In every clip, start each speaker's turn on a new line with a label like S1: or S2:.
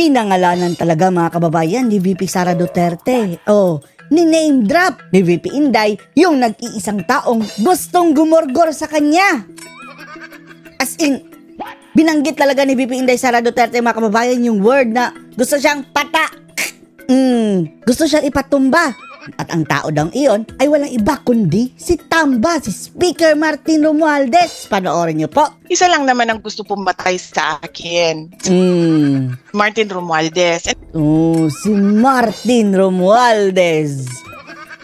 S1: Pinangalanan talaga mga kababayan ni VP Sara Duterte. Ni-name drop ni VP Inday yung nag-iisang taong gustong gumorgor sa kanya. As in, binanggit talaga ni VP Inday Sara Duterte mga kababayan yung word na gusto siyang pata. Gusto siyang ipatumba. At ang tao daw iyon ay walang iba kundi si Tamba, si Speaker Martin Romualdez. Panoorin niyo po.
S2: Isa lang naman ang gusto pumatay sa akin. Martin Romualdez.
S1: Si Martin Romualdez.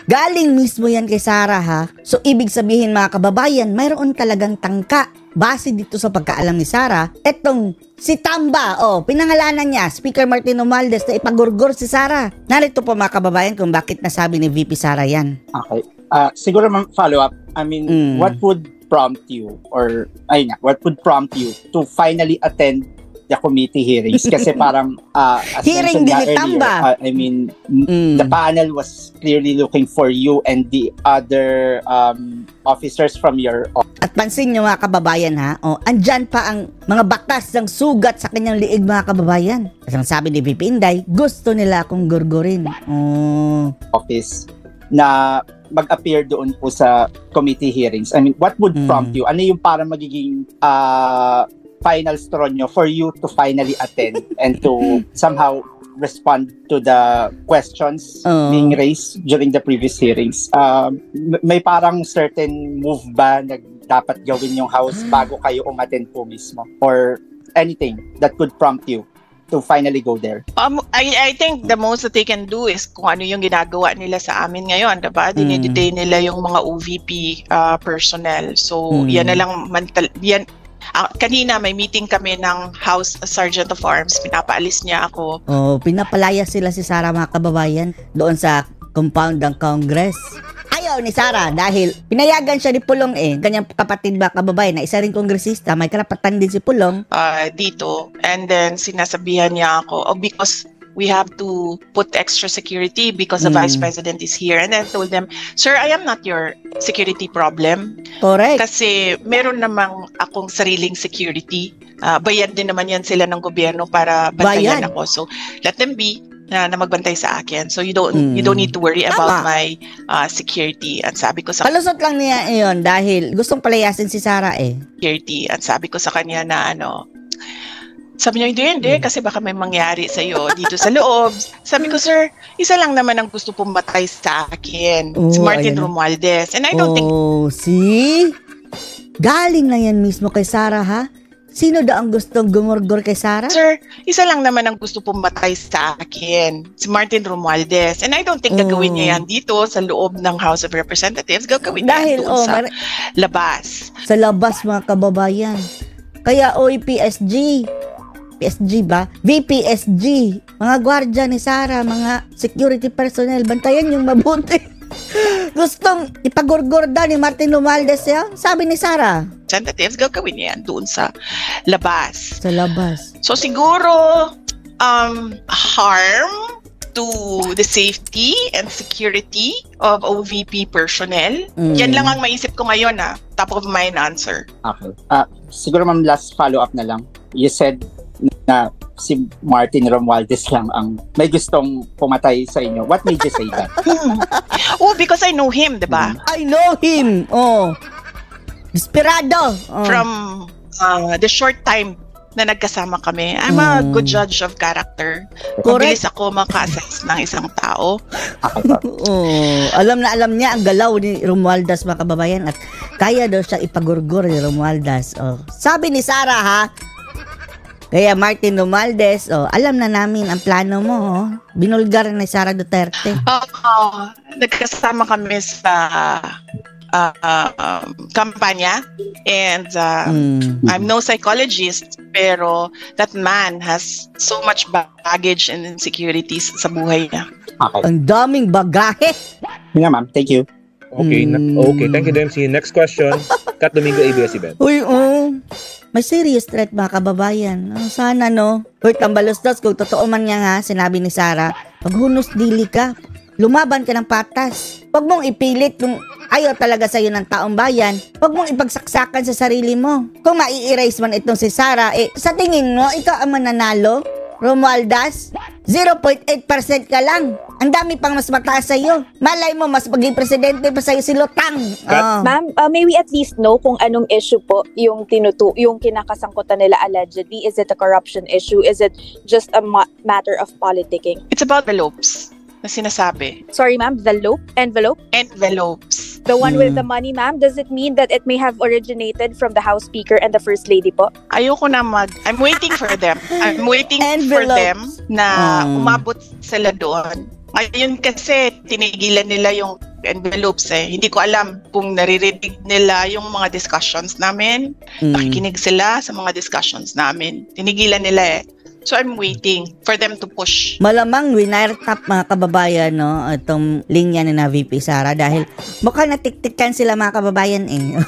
S1: Galing mismo yan kay Sara ha. So ibig sabihin mga kababayan, mayroon talagang tangka. Base dito sa pagkaalam ni Sara, etong si Tamba, pinangalanan niya, Speaker Martin Romualdez na ipagurgor si Sara. Narito po mga kababayan kung bakit nasabi ni VP Sara yan.
S3: Okay. Siguro follow up. I mean, what would prompt you what would prompt you to finally attend the committee hearings? Kasi parang as
S1: hearing din ni Tamba.
S3: I mean, the panel was clearly looking for you and the other officers from your office.
S1: At pansin nyo mga kababayan ha, andyan pa ang mga bakas ng sugat sa kanyang liig mga kababayan. At ang sabi ni VP Inday, gusto nila akong gurgurin.
S3: Office na mag-appear doon po sa committee hearings. I mean, what would prompt you? Ano yung parang magiging final straw nyo for you to finally attend and to somehow respond to the questions being raised during the previous hearings? May parang certain move ba na dapat gawin yung House bago kayo umattend po mismo? Or anything that could prompt you to finally go there?
S2: I think the most that they can do is kung ano yung ginagawa nila sa amin ngayon, diba? Dinidetain nila yung mga OVP personnel. So, yan na lang, kanina may meeting kami ng House Sergeant of Arms, pinapaalis niya ako.
S1: Pinapalaya sila si Sara mga kababayan doon sa compound ng Congress. Ayaw ni Sara dahil pinayagan siya ni Pulong kanyang kapatid ba kababayan na isa ring kongresista, may karapatan din si Pulong.
S2: Dito. And then sinasabihan niya ako, because we have to put extra security because the Vice President is here. And then I told them, sir, I am not your security problem.
S1: Correct.
S2: Kasi meron namang akong sariling security. Bayad din naman yan sila ng gobyerno para bantayan ako. So let them be na magbantay sa akin. So you don't need to worry about my security. At sabi ko sa
S1: palusot lang niya iyon dahil gustong palayasin si Sara
S2: security. At sabi ko sa kanya na sabi niya, hindi, kasi baka may mangyari sa'yo dito sa loob. Sabi ko, sir, isa lang naman ang gusto pumatay sa akin. Si Martin Romualdez. And I don't think...
S1: see? Galing na yan mismo kay Sara, ha? Sino daw ang gustong gumorgor kay Sara?
S2: Sir, isa lang naman ang gusto pumatay sa akin. Si Martin Romualdez. And I don't think gagawin niya yan dito sa loob ng House of Representatives. Gagawin niya doon sa labas.
S1: Sa labas, mga kababayan. Kaya, PSG ba? VPSG, mga gwardya ni Sara, mga security personnel, bantayan yung mabuti. Gustong ipagurgor daw ni Martin Romualdez sabi ni Sara.
S2: Representatives, gagawin niya yan doon sa labas.
S1: Sa labas.
S2: So siguro, harm to the safety and security of OVP personnel. Yan lang ang maisip ko ngayon top of mind answer.
S3: Okay. Siguro ma'am, last follow-up na lang. You said na si Martin Romualdez lang ang may gustong pumatay sa inyo. What made you say that?
S2: Because I know him, diba?
S1: I know him. Desperado.
S2: From the short time na nagkasama kami, I'm a good judge of character. Mabilis ako maka-assess ng isang tao.
S1: Alam niya ang galaw ni Romualdez mga kababayan at kaya daw siya ipagurgur ni Romualdez. Sabi ni Sara ha, kaya Martin Romualdez, alam na namin ang plano mo, binulgar ni Sara Duterte.
S2: Nagkasama kami sa kampanya and I'm no psychologist pero that man has so much baggage and insecurities sa buhay niya.
S3: Okay.
S1: Ang daming bagahe.
S3: Yeah, ma'am. Thank you.
S4: Okay, thank you, Dempsey. Next question, Kat Domingo, ABS-CBN.
S1: May serious threat mga kababayan. Sana Tambalustos, kung totoo man niya sinabi ni Sara, paghunos dili ka, lumaban ka ng patas. Huwag mong ipilit kung ayaw talaga sa'yo ng taong bayan. Huwag mong ipagsaksakan sa sarili mo. Kung mai-erase man itong si Sara, sa tingin mo, ikaw ang mananalo? Romualdez? 0.8% ka lang. Ang dami pang mas mataas sa'yo. Malay mo, mas maging presidente pa sa'yo si Lutang. Oh.
S5: Ma'am, may we at least know kung anong issue po yung yung kinakasangkutan nila allegedly? Is it a corruption issue? Is it just a matter of politicking?
S2: It's about envelopes na sinasabi.
S5: Sorry, ma'am, envelope?
S2: Envelopes.
S5: The one with the money, ma'am, does it mean that it may have originated from the House Speaker and the First Lady po?
S2: Ayoko na I'm waiting for them. I'm waiting for them na umabot sila doon. Ngayon kasi tinigilan nila yung envelopes eh. Hindi ko alam kung naririnig nila yung mga discussions namin. Nakikinig sila sa mga discussions namin. Tinigilan nila eh. So I'm waiting for them to push.
S1: Malamang winirtap mga kababayan, no, itong linya ni na VP Sara dahil mukhang natiktikan sila mga kababayan eh.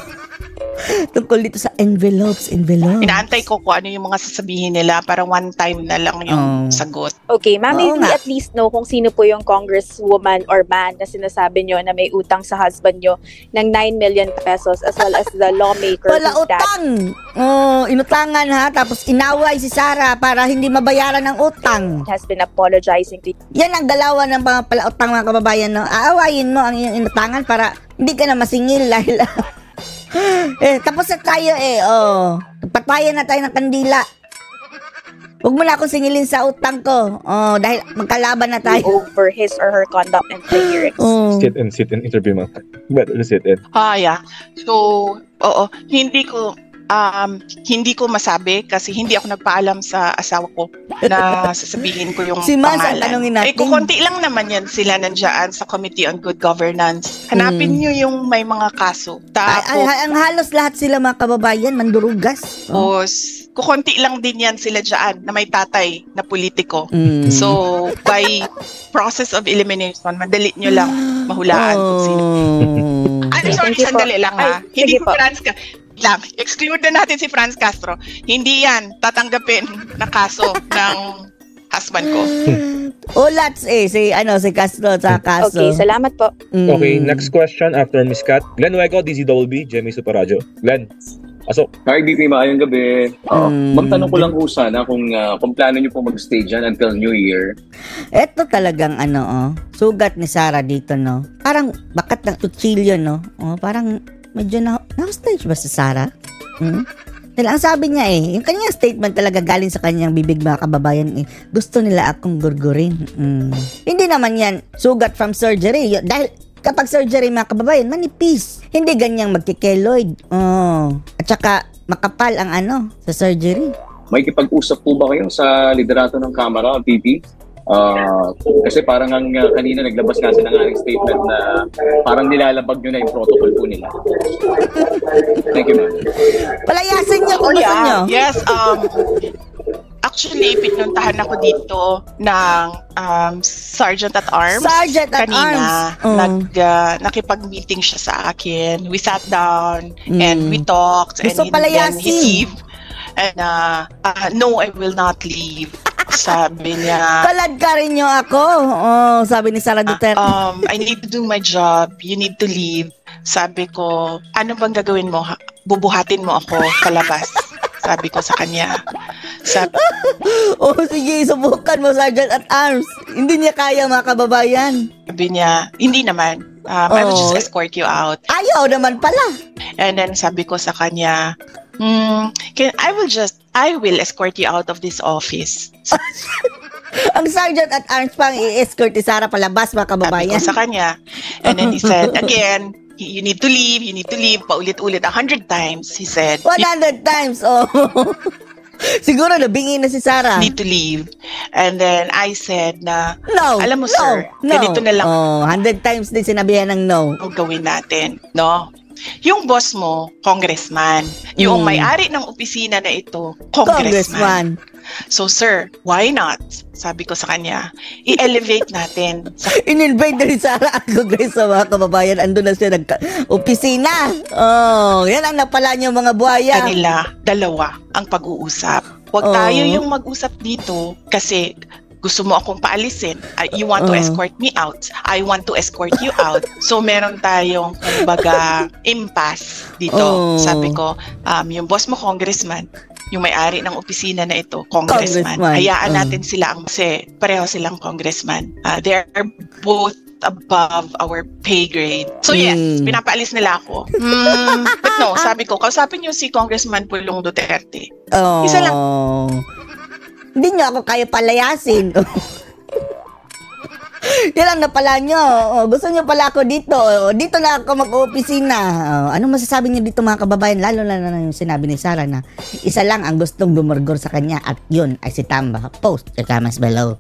S1: Tungkol dito sa envelopes.
S2: Inaantay ko kung ano yung mga sasabihin nila para one time na lang yung sagot.
S5: Okay, ma'am, may we at least know kung sino po yung congresswoman or man na sinasabi nyo na may utang sa husband nyo ng 9 million pesos as well as the lawmaker.
S1: Wala utang! Inutangan ha, tapos inaway si Sara para hindi mabayaran ng utang.
S5: Has been apologizing to.
S1: Yan ang galawan ng mga palautang mga kababayan, no? Aawayin mo ang iyong inutangan para hindi ka na masingil dahil tapos na tayo patayan na tayo ng kandila. Huwag mo na akong singilin sa utang ko. Dahil magkalaban na tayo.
S5: Over his or her conduct and the hearings.
S4: Sit in interview mo. Better sit in.
S2: Yeah. So, hindi ko masabi kasi hindi ako nagpaalam sa asawa ko na sasabihin ko yung
S1: si Mas,
S2: pangalan.
S1: tanungin natin.
S2: Kukunti lang naman yan sila nandiyan sa Committee on Good Governance. Hanapin nyo yung may mga kaso. Tapos,
S1: ang halos lahat sila mga kababayan, mandurugas.
S2: kukunti lang din yan sila dyan na may tatay na politiko. So, by process of elimination, madali nyo lang mahulaan kung sino. Sorry, sandali lang ha. Hindi ko lang. Exclude na natin si Franz Castro. Hindi yan tatanggapin na kaso ng husband ko.
S1: Ulats si Castro sa kaso.
S5: Okay, salamat po.
S4: Okay, next question after Miss Kat. Glenn Hueco, DZWB, Jemmy Superadio. Glenn, pasok.
S6: Hi, BP, maayong gabi. Magtanong ko lang po sana kung plano nyo po mag-stay dyan until New Year.
S1: Eto talagang sugat ni Sara dito, no? Parang bakat ng tutsilyo, no? Parang medyo na-hostage ba si Sara? Dahil ang sabi niya yung kanyang statement talaga galing sa kanyang bibig mga kababayan gusto nila akong gurgurin. Hindi naman yan sugat from surgery. Dahil kapag surgery mga kababayan, manipis. Hindi ganyang magkikeloid. At saka makapal ang sa surgery.
S6: May kipag-usap po ba kayo sa liderato ng Kamara, PP? Kasi parang kanina naglabas nga sila ng statement na parang nilalabag nyo na yung protocol po nila. Thank you, ma'am.
S1: Palayasin nyo kung gusto nyo.
S2: Yes, actually, pinuntahan ako dito ng Sergeant at Arms.
S1: Sergeant at
S2: kanina,
S1: Arms.
S2: Nakipag-meeting siya sa akin. We sat down and we talked.
S1: Gusto
S2: and
S1: palayasin.
S2: Then he leave. And no, I will not leave. Sabi niya,
S1: kalad ka rin nyo ako. Sabi ni Sara Duterte.
S2: I need to do my job. You need to leave. Sabi ko, ano bang gagawin mo? Bubuhatin mo ako palabas. Sabi ko sa kanya.
S1: Sige, subukan mo, Sergeant at Arms. Hindi niya kaya mga kababayan.
S2: Sabi niya, hindi naman. I will just escort you out.
S1: Ayaw naman pala.
S2: And then sabi ko sa kanya, I will escort you out of this office.
S1: Ang Sergeant at Arms pang i-escort ni Sara palabas mga kababayan.
S2: Sabi ko sa kanya. And then he said, again, you need to leave, paulit-ulit 100 times, he said.
S1: 100 times, Siguro nabingi na si Sara.
S2: Need to leave. And then I said na,
S1: no,
S2: alam mo sir, ganito na lang.
S1: 100 times din sinabihan ng no.
S2: Ang gawin natin, no? Yung boss mo, congressman. Yung may-ari ng opisina na ito, congressman. So sir, why not? Sabi ko sa kanya, i-elevate natin.
S1: In-invite na rin Sara ang Congress sa mga kababayan. Ando na siya nag-opisina. Yan ang napala niyo mga buhaya.
S2: Kanila, dalawa ang pag-uusap. Huwag tayo yung mag-usap dito kasi gusto mo akong paalisin. You want to escort me out. I want to escort you out. So, meron tayong, kumbaga, impasse dito. Sabi ko, yung boss mo, congressman, yung may-ari ng opisina na ito, congressman. Hayaan natin sila kasi pareho silang congressman. They are both above our pay grade. So yes, pinapaalis nila ako. But no, sabi ko, kausapin niyo si Congressman Pulong Duterte. Isa lang.
S1: Hindi niyo ako kaya palayasin. Yan lang na pala nyo. Gusto nyo pala ako dito. Dito na ako mag-opisina. Anong masasabi nyo dito mga kababayan? Lalo na yung sinabi ni Sarah na isa lang ang gustong gumurgor sa kanya at yun ay si Tamba. Post your comments below.